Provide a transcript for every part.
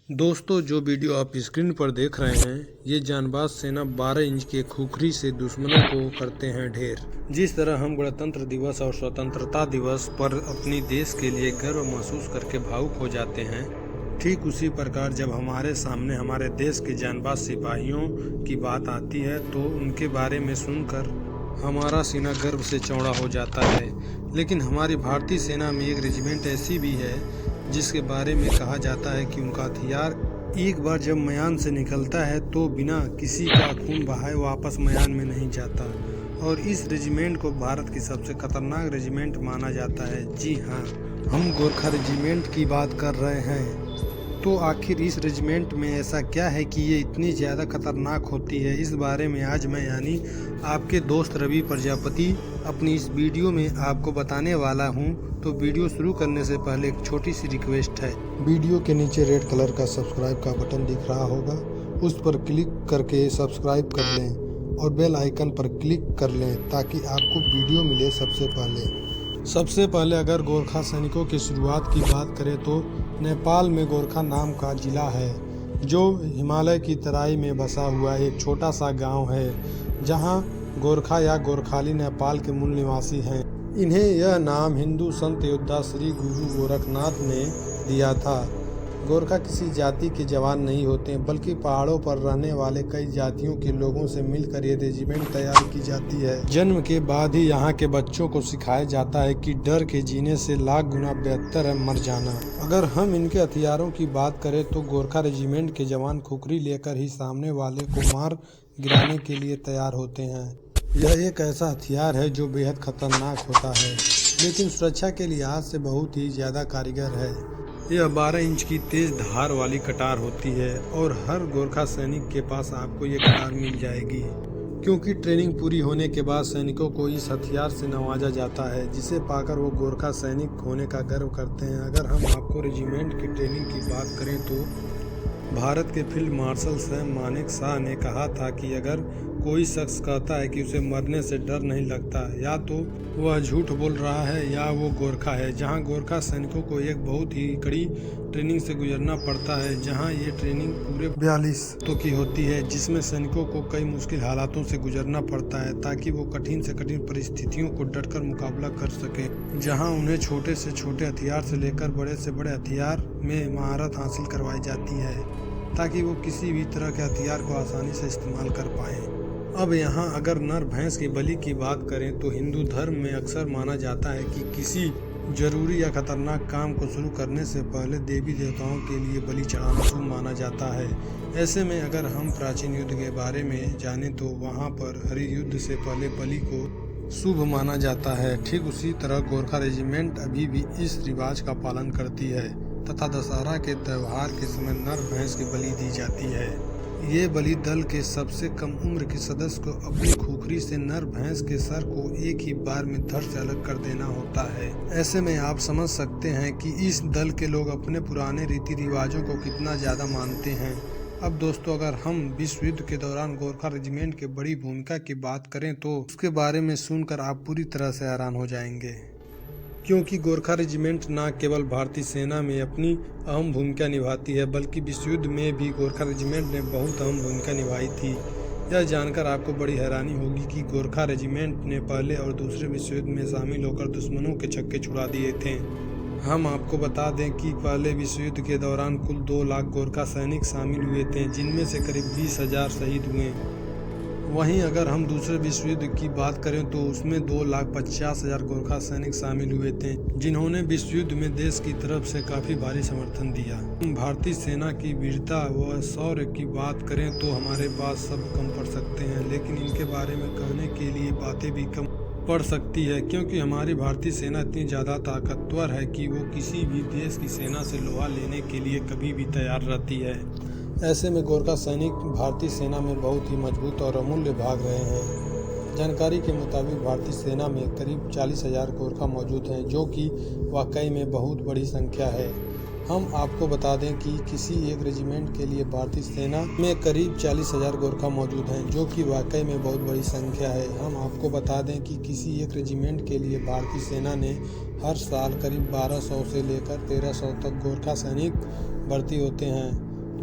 दोस्तों, जो वीडियो आप स्क्रीन पर देख रहे हैं, ये जानबाज सेना 12 इंच के खुखरी से दुश्मनों को करते हैं ढेर। जिस तरह हम गणतंत्र दिवस और स्वतंत्रता दिवस पर अपनी देश के लिए गर्व महसूस करके भावुक हो जाते हैं, ठीक उसी प्रकार जब हमारे सामने हमारे देश के जानबाज सिपाहियों की बात आती है तो उनके बारे में सुनकर हमारा सीना गर्व से चौड़ा हो जाता है। लेकिन हमारी भारतीय सेना में एक रेजिमेंट ऐसी भी है जिसके बारे में कहा जाता है कि उनका हथियार एक बार जब म्यान से निकलता है तो बिना किसी का खून बहाए वापस म्यान में नहीं जाता, और इस रेजिमेंट को भारत की सबसे खतरनाक रेजिमेंट माना जाता है। जी हाँ, हम गोरखा रेजिमेंट की बात कर रहे हैं। तो आखिर इस रेजिमेंट में ऐसा क्या है कि ये इतनी ज़्यादा खतरनाक होती है, इस बारे में आज मैं यानी आपके दोस्त रवि प्रजापति अपनी इस वीडियो में आपको बताने वाला हूं। तो वीडियो शुरू करने से पहले एक छोटी सी रिक्वेस्ट है। वीडियो के नीचे रेड कलर का सब्सक्राइब का बटन दिख रहा होगा, उस पर क्लिक करके सब्सक्राइब कर लें और बेल आइकन पर क्लिक कर लें ताकि आपको वीडियो मिले सबसे पहले अगर गोरखा सैनिकों की शुरुआत की बात करें तो नेपाल में गोरखा नाम का जिला है, जो हिमालय की तराई में बसा हुआ एक छोटा सा गांव है, जहां गोरखा या गोरखाली नेपाल के मूल निवासी हैं। इन्हें यह नाम हिंदू संत योद्धा श्री गुरु गोरखनाथ ने दिया था। गोरखा किसी जाति के जवान नहीं होते, बल्कि पहाड़ों पर रहने वाले कई जातियों के लोगों से मिलकर ये रेजिमेंट तैयार की जाती है। जन्म के बाद ही यहाँ के बच्चों को सिखाया जाता है कि डर के जीने से लाख गुना बेहतर है मर जाना। अगर हम इनके हथियारों की बात करें तो गोरखा रेजिमेंट के जवान खुखरी लेकर ही सामने वाले को मार गिराने के लिए तैयार होते हैं। यह एक ऐसा हथियार है जो बेहद खतरनाक होता है, लेकिन सुरक्षा के लिहाज से बहुत ही ज़्यादा कारीगर है। यह 12 इंच की तेज धार वाली कटार होती है और हर गोरखा सैनिक के पास आपको ये कटार मिल जाएगी, क्योंकि ट्रेनिंग पूरी होने के बाद सैनिकों को इस हथियार से नवाजा जाता है, जिसे पाकर वो गोरखा सैनिक होने का गर्व करते हैं। अगर हम आपको रेजिमेंट की ट्रेनिंग की बात करें तो भारत के फील्ड मार्शल सर मानेकशॉ ने कहा था कि अगर कोई शख्स कहता है कि उसे मरने से डर नहीं लगता, या तो वह झूठ बोल रहा है या वो गोरखा है। जहां गोरखा सैनिकों को एक बहुत ही कड़ी ट्रेनिंग से गुजरना पड़ता है, जहां ये ट्रेनिंग पूरे 42 तो की होती है, जिसमें सैनिकों को कई मुश्किल हालातों से गुजरना पड़ता है ताकि वो कठिन से कठिन परिस्थितियों को डटकर मुकाबला कर सके। जहां उन्हें छोटे से छोटे हथियार से लेकर बड़े से बड़े हथियार में महारत हासिल करवाई जाती है, ताकि वो किसी भी तरह के हथियार को आसानी से इस्तेमाल कर पाएँ। अब यहाँ अगर नर भैंस की बलि की बात करें तो हिंदू धर्म में अक्सर माना जाता है कि किसी जरूरी या खतरनाक काम को शुरू करने से पहले देवी देवताओं के लिए बलि चढ़ाना शुभ माना जाता है। ऐसे में अगर हम प्राचीन युद्ध के बारे में जानें तो वहाँ पर हरि युद्ध से पहले बलि को शुभ माना जाता है। ठीक उसी तरह गोरखा रेजिमेंट अभी भी इस रिवाज का पालन करती है तथा दशहरा के त्यौहार के समय नर भैंस की बलि दी जाती है। ये बलि दल के सबसे कम उम्र के सदस्य को अपनी खुखरी से नर भैंस के सर को एक ही बार में धड़ से अलग कर देना होता है। ऐसे में आप समझ सकते हैं कि इस दल के लोग अपने पुराने रीति रिवाजों को कितना ज्यादा मानते हैं। अब दोस्तों, अगर हम विश्व युद्ध के दौरान गोरखा रेजिमेंट की बड़ी भूमिका की बात करें तो उसके बारे में सुनकर आप पूरी तरह से हैरान हो जाएंगे, क्योंकि गोरखा रेजिमेंट न केवल भारतीय सेना में अपनी अहम भूमिका निभाती है, बल्कि विश्व युद्ध में भी गोरखा रेजिमेंट ने बहुत अहम भूमिका निभाई थी। यह जानकर आपको बड़ी हैरानी होगी कि गोरखा रेजिमेंट ने पहले और दूसरे विश्व युद्ध में शामिल होकर दुश्मनों के छक्के छुड़ा दिए थे। हम आपको बता दें कि पहले विश्व युद्ध के दौरान कुल 2 लाख गोरखा सैनिक शामिल हुए थे, जिनमें से करीब 20,000 शहीद हुए। वहीं अगर हम दूसरे विश्व युद्ध की बात करें तो उसमें 2,50,000 गोरखा सैनिक शामिल हुए थे, जिन्होंने विश्व युद्ध में देश की तरफ से काफी भारी समर्थन दिया। भारतीय सेना की वीरता व शौर्य की बात करें तो हमारे पास सब कम पड़ सकते हैं, लेकिन इनके बारे में कहने के लिए बातें भी कम पड़ सकती है, क्योंकि हमारी भारतीय सेना इतनी ज़्यादा ताकतवर है कि वो किसी भी देश की सेना से लोहा लेने के लिए कभी भी तैयार रहती है। ऐसे में गोरखा सैनिक भारतीय सेना में बहुत ही मजबूत और अमूल्य भाग रहे हैं। जानकारी के मुताबिक भारतीय सेना में करीब 40,000 गोरखा मौजूद हैं, जो कि वाकई में बहुत बड़ी संख्या है। हम आपको बता दें कि किसी एक रेजिमेंट के लिए भारतीय सेना में करीब 40,000 गोरखा मौजूद हैं, जो कि वाकई में बहुत बड़ी संख्या है। हम आपको बता दें कि किसी एक रेजिमेंट के लिए भारतीय सेना ने हर साल करीब 1200 से लेकर 1300 तक गोरखा सैनिक भर्ती होते हैं।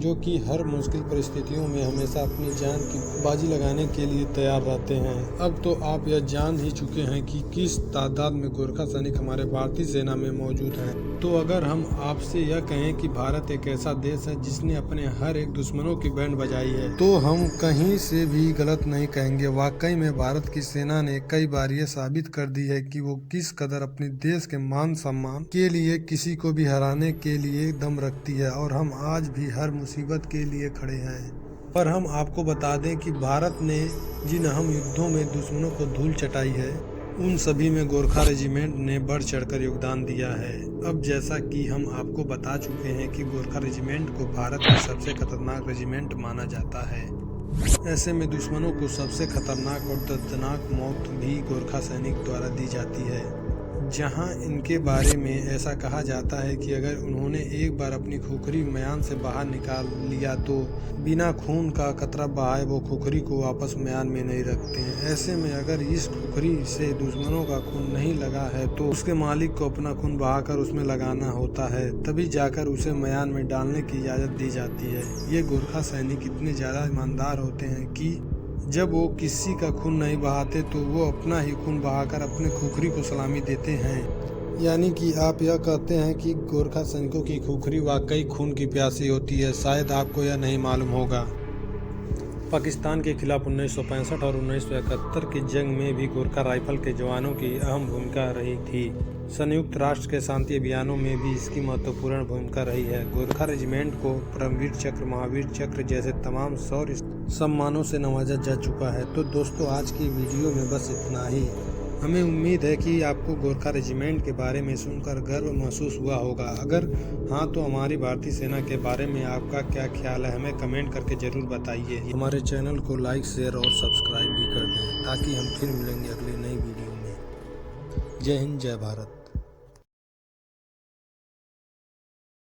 जो कि हर मुश्किल परिस्थितियों में हमेशा अपनी जान की बाजी लगाने के लिए तैयार रहते हैं। अब तो आप यह जान ही चुके हैं कि किस तादाद में गोरखा सैनिक हमारे भारतीय सेना में मौजूद हैं। तो अगर हम आपसे यह कहें कि भारत एक ऐसा देश है जिसने अपने हर एक दुश्मनों की बैंड बजाई है, तो हम कहीं से भी गलत नहीं कहेंगे। वाकई में भारत की सेना ने कई बार ये साबित कर दी है कि वो किस कदर अपने देश के मान सम्मान के लिए किसी को भी हराने के लिए दम रखती है, और हम आज भी हर मुसीबत के लिए खड़े हैं। पर हम आपको बता दें कि भारत ने जिन अहम युद्धों में दुश्मनों को धूल चटाई है, उन सभी में गोरखा रेजिमेंट ने बढ़ चढ़कर योगदान दिया है। अब जैसा कि हम आपको बता चुके हैं कि गोरखा रेजिमेंट को भारत का सबसे खतरनाक रेजिमेंट माना जाता है। ऐसे में दुश्मनों को सबसे खतरनाक और दर्दनाक मौत भी गोरखा सैनिक द्वारा दी जाती है, जहां इनके बारे में ऐसा कहा जाता है कि अगर उन्होंने एक बार अपनी खुखरी म्यान से बाहर निकाल लिया तो बिना खून का कतरा बहाए वो खुखरी को वापस म्यान में नहीं रखते हैं। ऐसे में अगर इस खुखरी से दुश्मनों का खून नहीं लगा है तो उसके मालिक को अपना खून बहाकर उसमें लगाना होता है, तभी जाकर उसे म्यान में डालने की इजाज़त दी जाती है। ये गोरखा सैनिक इतने ज़्यादा ईमानदार होते हैं कि जब वो किसी का खून नहीं बहाते तो वो अपना ही खून बहाकर अपने खुखरी को सलामी देते हैं। यानी कि आप यह कहते हैं कि गोरखा सैनिकों की खुखरी वाकई खून की प्यासी होती है। शायद आपको यह नहीं मालूम होगा। पाकिस्तान के खिलाफ 1965 और 1971 की जंग में भी गोरखा राइफल के जवानों की अहम भूमिका रही थी। संयुक्त राष्ट्र के शांति अभियानों में भी इसकी महत्वपूर्ण भूमिका रही है। गोरखा रेजिमेंट को परमवीर चक्र, महावीर चक्र जैसे तमाम शौर्य सम्मानों से नवाजा जा चुका है। तो दोस्तों, आज की वीडियो में बस इतना ही। हमें उम्मीद है कि आपको गोरखा रेजिमेंट के बारे में सुनकर गर्व महसूस हुआ होगा। अगर हाँ, तो हमारी भारतीय सेना के बारे में आपका क्या ख्याल है, हमें कमेंट करके ज़रूर बताइए। हमारे चैनल को लाइक, शेयर और सब्सक्राइब भी कर दें, ताकि हम फिर मिलेंगे अगली नई वीडियो में। जय हिंद, जय भारत।